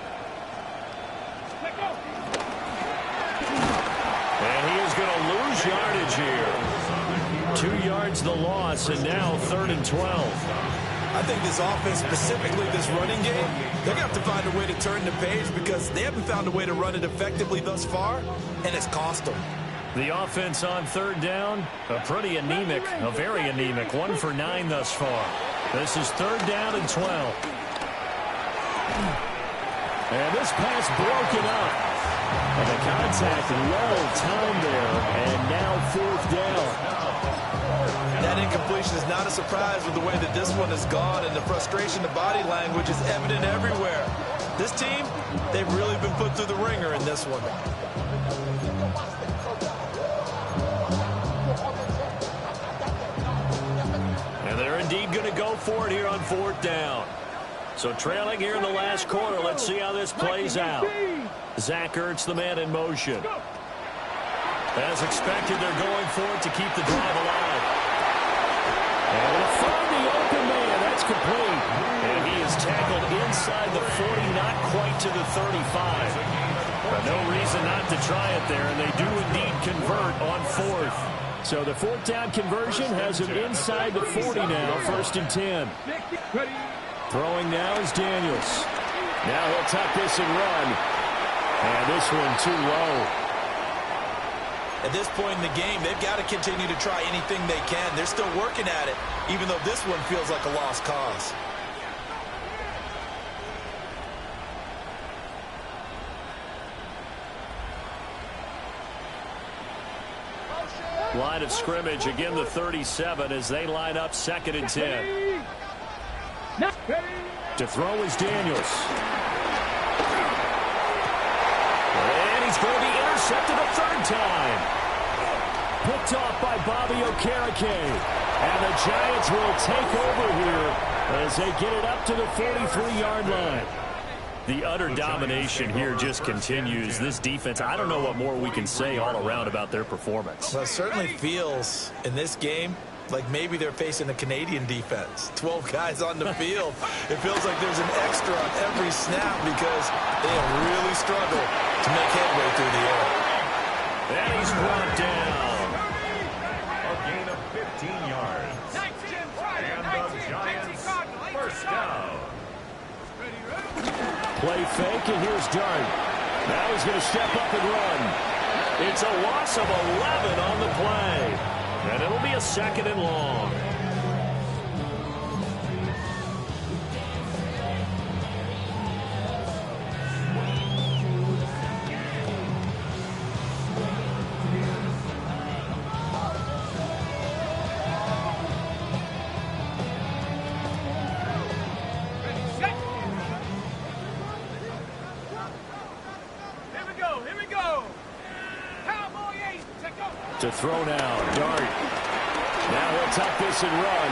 And he is going to lose yardage here. 2 yards the loss, and now 3rd and 12. I think this offense, specifically this running game, they're going to have to find a way to turn the page because they haven't found a way to run it effectively thus far, and it's cost them. The offense on 3rd down, a pretty anemic, a very anemic, 1 for 9 thus far. This is 3rd down and 12. And this pass broken up. And the contact well timed there, and now 4th down. That incompletion is not a surprise with the way that this one has gone, and the frustration, the body language is evident everywhere. This team, they've really been put through the ringer in this one. And they're indeed going to go for it here on 4th down. So trailing here in the last quarter, let's see how this plays out. Zach Ertz, the man in motion. As expected, they're going for it to keep the drive alive. And to find the open man, that's complete. And he is tackled inside the 40, not quite to the 35. But no reason not to try it there, and they do indeed convert on 4th. So the 4th down conversion has him inside the 40 now, 1st and 10. Throwing now is Daniels. Now he'll tuck this and run. And this one too low. At this point in the game, they've got to continue to try anything they can. They're still working at it, even though this one feels like a lost cause. Line of scrimmage, again the 37 as they line up 2nd and 10. To throw is Daniels. And he's going to be intercepted a 3rd time. Picked off by Bobby Okereke. And the Giants will take over here as they get it up to the 43-yard line. The utter domination here just continues. This defense, I don't know what more we can say all around about their performance. Well, it certainly feels in this game like maybe they're facing a Canadian defense. 12 guys on the field. It feels like there's an extra on every snap because they have really struggled to make headway through the air. And he's brought down. A gain of 15 yards. And the Giants, 1st down. Play fake, and here's Dart. Now he's going to step up and run. It's a loss of 11 on the play. And it'll be a 2nd and long. To throw now, Dart. Now he'll tuck this and run.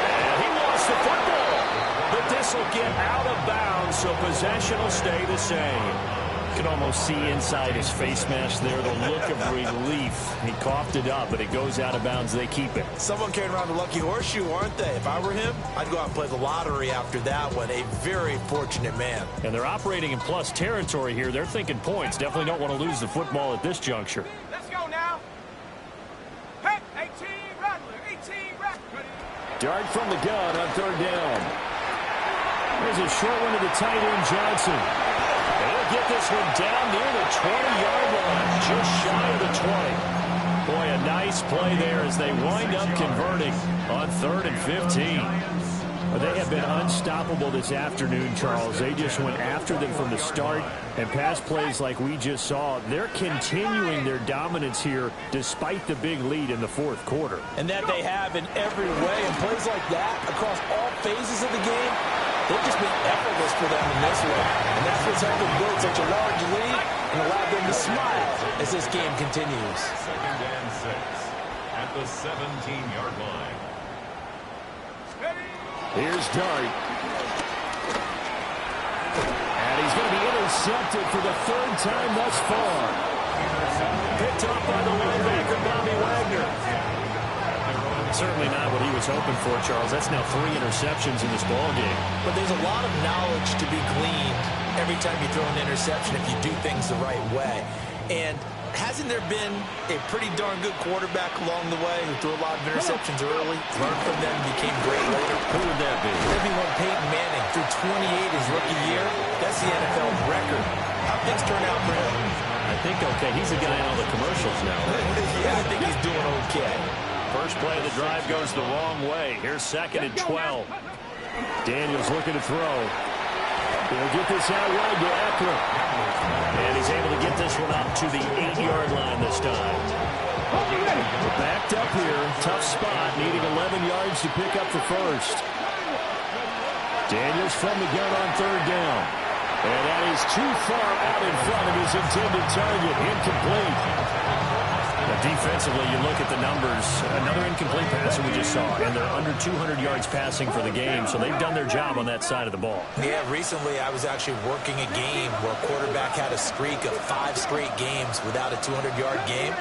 And he lost the football. But this will get out of bounds, so possession will stay the same. You can almost see inside his face mask there the look of relief. He coughed it up, but it goes out of bounds. They keep it. Someone carrying around the lucky horseshoe, aren't they? If I were him, I'd go out and play the lottery after that one. A very fortunate man. And they're operating in plus territory here. They're thinking points. Definitely don't want to lose the football at this juncture. Let's go now. Hey, 18 Rattler, 18 Rattler. Dart from the gun on 3rd down. Here's a short one to the tight end, Johnson. They'll get this one down near the 20-yard line, just shy of the 20. Boy, a nice play there as they wind up converting on 3rd and 15. Well, they have been unstoppable this afternoon, Charles. They just went after them from the start, and pass plays like we just saw, they're continuing their dominance here despite the big lead in the 4th quarter. And that they have in every way, and plays like that across all phases of the game, they've just been effortless for them in this one. And that's what's helped them build such a large lead and allowed them to smile as this game continues. 2nd and 6 at the 17-yard line. Here's Dart. And he's going to be intercepted for the 3rd time thus far. Picked off by the linebacker, Bobby Wagner. Certainly not what he was hoping for, Charles. That's now 3 interceptions in this ballgame. But there's a lot of knowledge to be gleaned every time you throw an interception if you do things the right way. And hasn't there been a pretty darn good quarterback along the way who threw a lot of interceptions early, learned from them, became great later? Who would that be? That'd be one Peyton Manning threw 28 his rookie year. That's the NFL record. How things turn out for him? I think okay. He's the guy in all the commercials now. Yeah, I think he's doing okay. First play of the drive goes the wrong way. Here's 2nd and 12. Daniels looking to throw. He'll get this out wide to Eckler. And he's able to get this one up to the 8-yard line this time. We're backed up here. Tough spot, needing 11 yards to pick up the first. Daniels from the gun on 3rd down. And that is too far out in front of his intended target. Incomplete. Now, defensively, you look at the numbers. Another incomplete pass that we just saw, and they're under 200 yards passing for the game, so they've done their job on that side of the ball. Yeah, recently I was actually working a game where a quarterback had a streak of 5 straight games without a 200-yard game,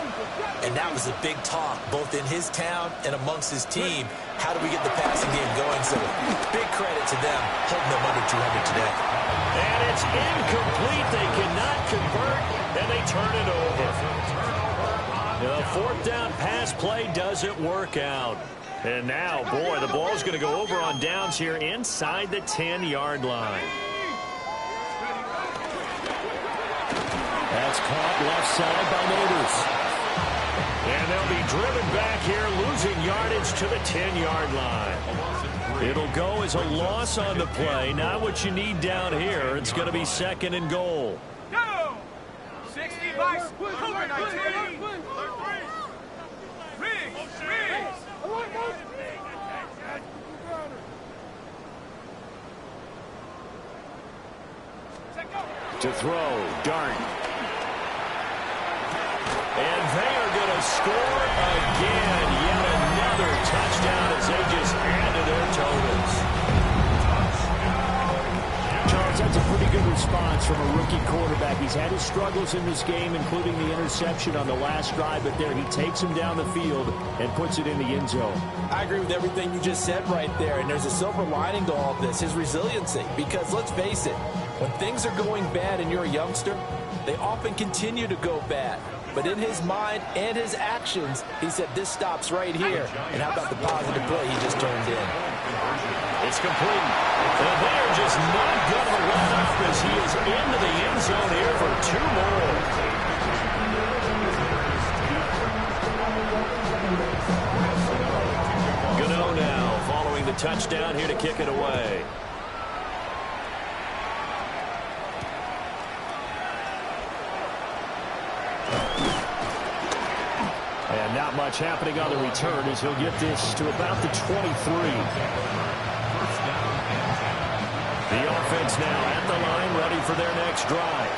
and that was a big talk, both in his town and amongst his team. How do we get the passing game going? So big credit to them holding them under 200 today. And it's incomplete. They cannot convert, and they turn it over. The 4th down pass play doesn't work out. And now, boy, the ball's going to go over on downs here inside the 10-yard line. That's caught left side by Neighbors. And they'll be driven back here, losing yardage to the 10-yard line. It'll go as a loss on the play. Not what you need down here. It's going to be 2nd and goal. Go! 60 by Cougar 19. To throw, Dart. And they are going to score again. Yet another touchdown as they just add to their totals. Charles, that's a pretty good response from a rookie quarterback. He's had his struggles in this game, including the interception on the last drive, but there he takes him down the field and puts it in the end zone. I agree with everything you just said right there, and there's a silver lining to all of this, his resiliency. Because let's face it, when things are going bad and you're a youngster, they often continue to go bad. But in his mind and his actions, he said, this stops right here. And how about the positive play he just turned in? It's complete. And they are just not going to let up as he is into the end zone here for 2 more. Gano now following the touchdown here to kick it away. And not much happening on the return as he'll get this to about the 23. The offense now at the line, ready for their next drive.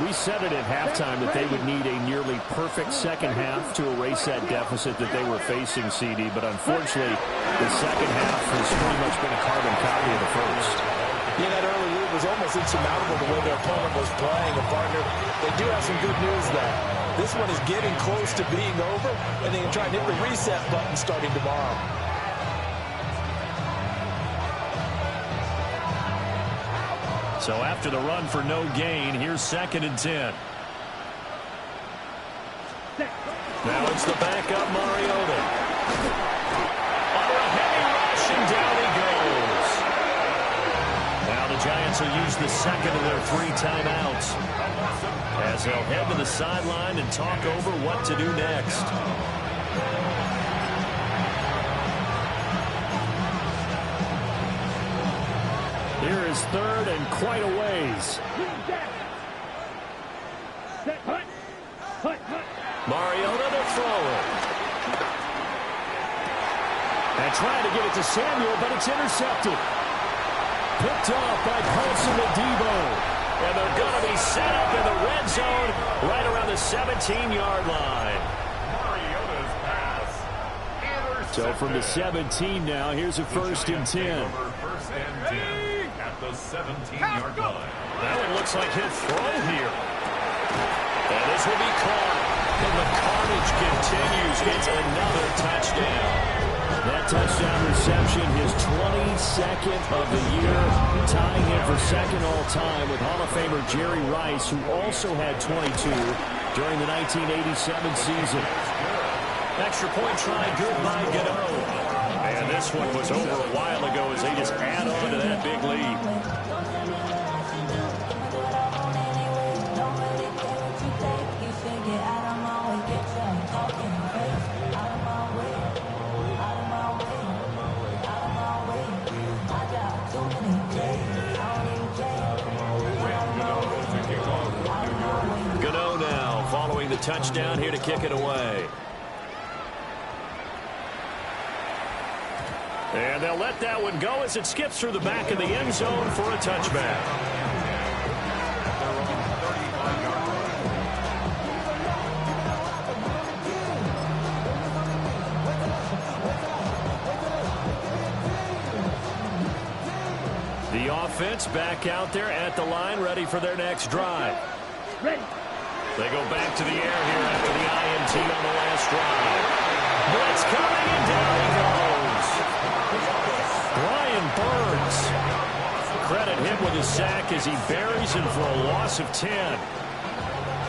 We said it at halftime that they would need a nearly perfect second half to erase that deficit that they were facing, CD. But unfortunately, the second half has pretty much been a carbon copy of the first. Yeah, that early lead was almost insurmountable the way their opponent was playing. And, partner, they do have some good news there. This one is getting close to being over, and they can try and hit the reset button starting tomorrow. So after the run for no gain, here's 2nd and 10. Now it's the backup Mariota. On a heavy rush, and down he goes. offense will use the second of their 3 timeouts, as they'll head to the sideline and talk over what to do next. Here is third and quite a ways. Mariota to throw it. And trying to get it to Samuel, but it's intercepted. Picked off by Paulson Adebo. And they're going to be set up in the red zone right around the 17-yard line. Mariota's pass. So from the 17 now, here's a first and 10. First and 10 at the 17-yard line. That one looks like he'll throw here. And this will be caught. And the carnage continues. It's another touchdown. That touchdown reception, his 22nd of the year, tying him for second all-time with Hall of Famer Jerry Rice, who also had 22 during the 1987 season. Extra point try, good by Gano. And this one was over a while ago as they just add on to that big lead. Gano now following the touchdown here to kick it away. And they'll let that one go as it skips through the back of the end zone for a touchback. The offense back out there at the line, ready for their next drive. Ready. They go back to the air here after the INT on the last drive. Blitz coming, and down he goes. Brian Burns. Credit him with a sack as he buries him for a loss of 10.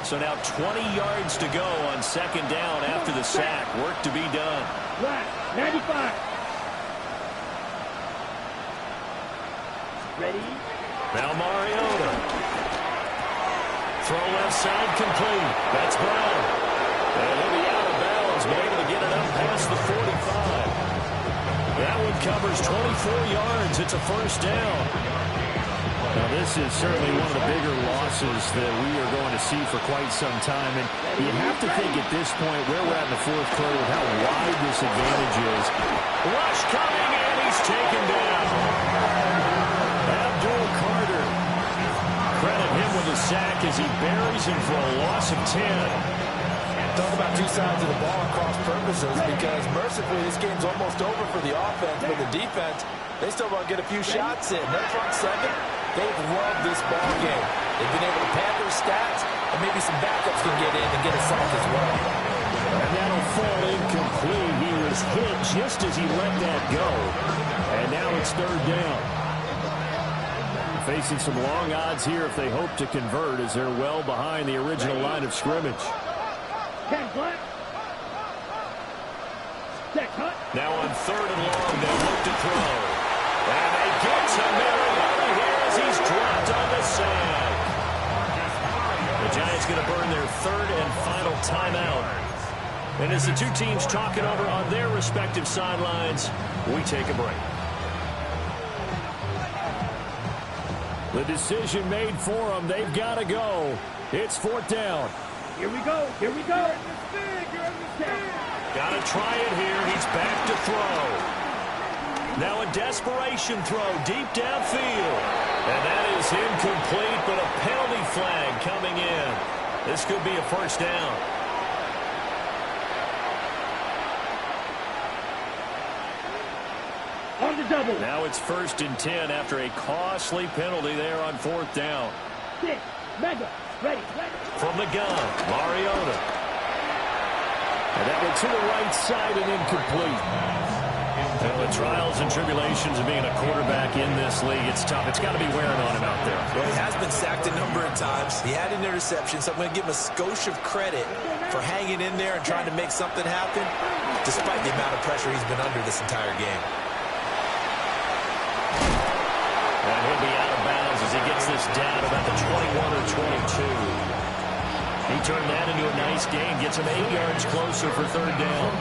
So now 20 yards to go on second down after the sack. Work to be done. Last, 95. Ready? Now Mariota. Throw left side complete. That's Brown. And he'll be out of bounds, but able to get it up past the 45. That one covers 24 yards. It's a first down. Now, this is certainly one of the bigger losses that we are going to see for quite some time. And you have to think at this point where we're at in the fourth quarter with how wide this advantage is. Rush coming, and he's taken down. Abdul Carter. Credit him with a sack as he buries him for a loss of 10. Talk about two sides of the ball and cross purposes, because mercifully this game's almost over for the offense, but the defense, they still want to get a few shots in. Their front seven, they've loved this ball game. They've been able to pad their stats, and maybe some backups can get in and get a sack as well. And that'll fall incomplete. He was hit just as he let that go. And now it's third down. Facing some long odds here if they hope to convert, as they're well behind the original line of scrimmage. Now on third and long, they'll look to throw. And they get to Mariota here as he's dropped on the sand. The Giants going to burn their third and final timeout. And as the two teams talk it over on their respective sidelines, we take a break. The decision made for them. They've got to go. It's fourth down. Here we go. Here we go. Got to try it here. He's back to throw. Now a desperation throw deep downfield. And that is incomplete, but a penalty flag coming in. This could be a first down. On the double. Now it's first and 10 after a costly penalty there on fourth down. Six. Mega. Ready. From the gun, Mariota. And that one to the right side and incomplete. Well, the trials and tribulations of being a quarterback in this league, it's tough. It's got to be wearing on him out there. Well, he has been sacked a number of times. He had an interception, so I'm going to give him a skosh of credit for hanging in there and trying to make something happen, despite the amount of pressure he's been under this entire game. And he'll be out of bounds as he gets this down about the 21 or 22. He turned that into a nice gain, gets him 8 yards closer for third down.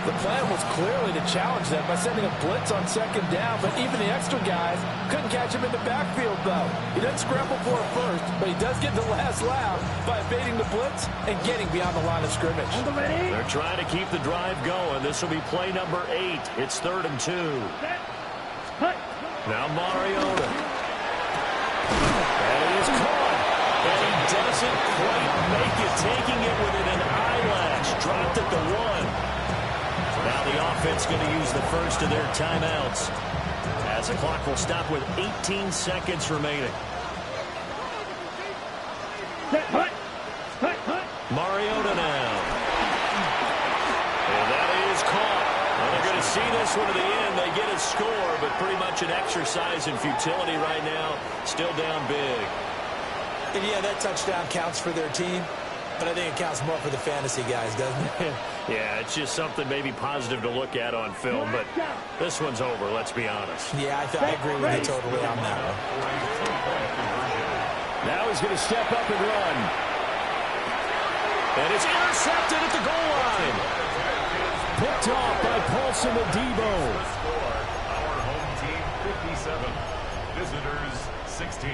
The plan was clearly to challenge them by sending a blitz on second down, but even the extra guys couldn't catch him in the backfield, though. He doesn't scramble for it first, but he does get the last laugh by evading the blitz and getting beyond the line of scrimmage. They're trying to keep the drive going. This will be play number 8. It's 3rd and 2. Now Mariota. And it is caught. And he doesn't quite make it, taking it within an eyelash. Dropped at the 1. Now the offense going to use the first of their timeouts as the clock will stop with 18 seconds remaining. Mariota now. And that is caught. Well, they're going to see this one to the end. They get a score, but pretty much an exercise in futility right now. Still down big. And yeah, that touchdown counts for their team. But I think it counts more for the fantasy guys, doesn't it? Yeah, it's just something maybe positive to look at on film, but this one's over, let's be honest. Yeah, I agree with you totally on that one. Now he's going to step up and run. And it's intercepted at the goal line. Picked off by Paulson Adebo. Our home team 57, visitors 16.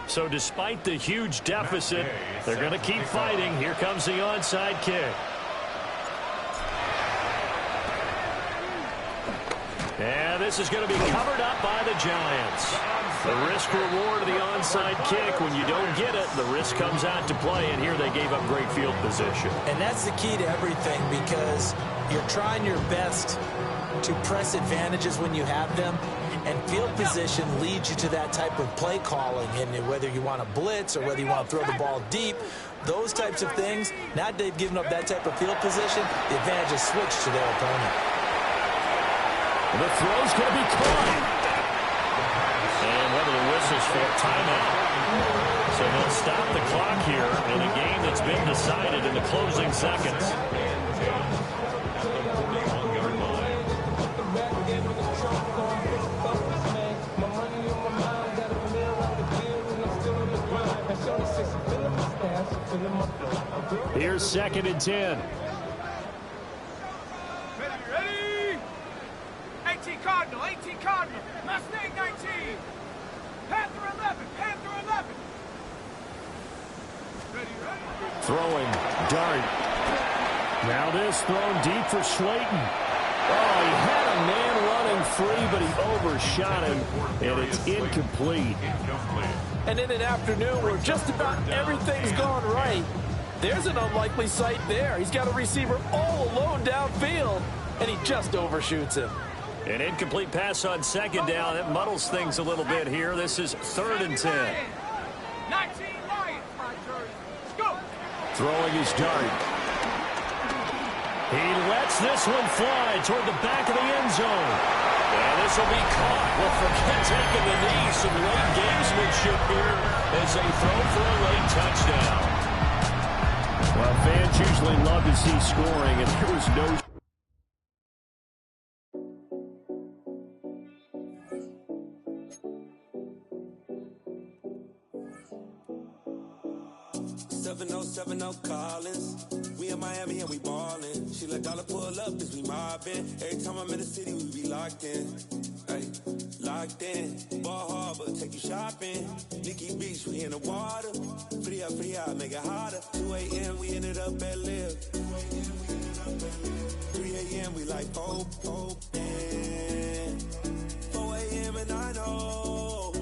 So despite the huge deficit, they're going to keep fighting. Here comes the onside kick. And this is going to be covered up by the Giants. The risk-reward of the onside kick. When you don't get it, the risk comes out to play, and here they gave up great field position. And that's the key to everything, because you're trying your best to press advantages when you have them. And field position leads you to that type of play calling. And whether you want to blitz or whether you want to throw the ball deep, those types of things, now that they've given up that type of field position, the advantage is switched to their opponent. The throw's going to be caught. And one of the whistles for a timeout. So they'll stop the clock here in a game that's been decided in the closing seconds. Here's 2nd and 10. Ready? 18 Cardinal, 18 Cardinal. Mustang 19. Panther 11, Panther 11. Ready? Throwing, dart. Now this thrown deep for Slayton. Oh, he had a man running free, but he overshot him, and it's incomplete. And in an afternoon where just about everything's gone right, there's an unlikely sight there. He's got a receiver all alone downfield, and he just overshoots him. An incomplete pass on 2nd down. That muddles things a little bit here. This is 3rd and 10. 19 Lions, my jersey. Let's go. Throwing his dart. He lets this one fly toward the back of the end zone. And this will be caught. Well, forget taking the knee. Some late gamesmanship here as they throw for a late touchdown. Well, fans usually love to see scoring, and there was no... Collins. We in Miami and we ballin'. She let dollar pull up as we mobbin'. Every time I'm in the city, we be locked in. Ay, locked in. Ball Harbor, take you shopping. Nikki Beach, we in the water. Free up, make it hotter. 2 a.m. we ended up at Live. 3 a.m. we like hope. And 4 a.m. and I know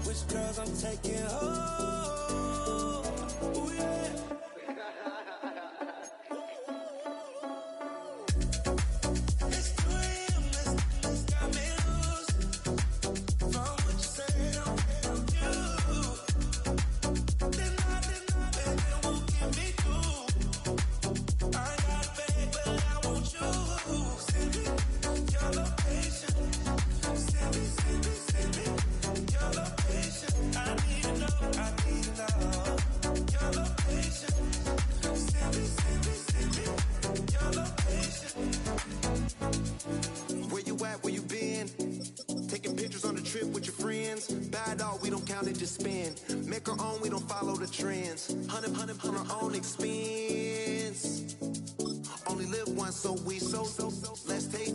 which girls I'm taking home. I need to know. at, where you been? Taking pictures on the trip with your friends. Buy it all, we don't count it, just spend. Make our own, we don't follow the trends. 100 on our own expense. Only live once, so we so. Let's take,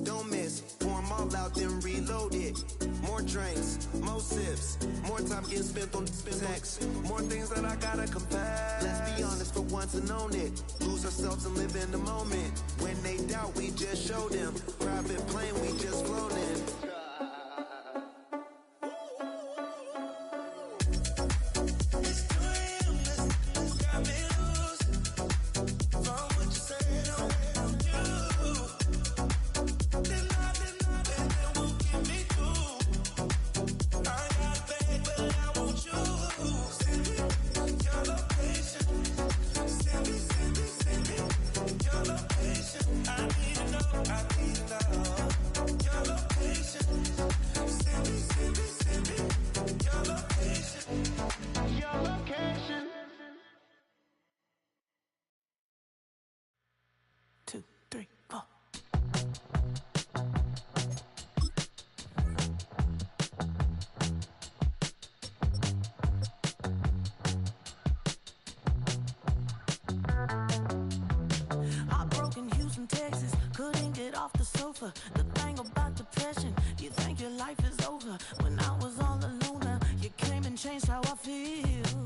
don't miss. Pour 'em all out, then reload it. More drinks, more sips. More time getting spent on text. More things that I gotta confess. Let's be honest for once and own it. Lose ourselves and live in the moment. When they doubt, we just show them. Private plane, we just floating. The thing about depression, you think your life is over. When I was all alone, you came and changed how I feel.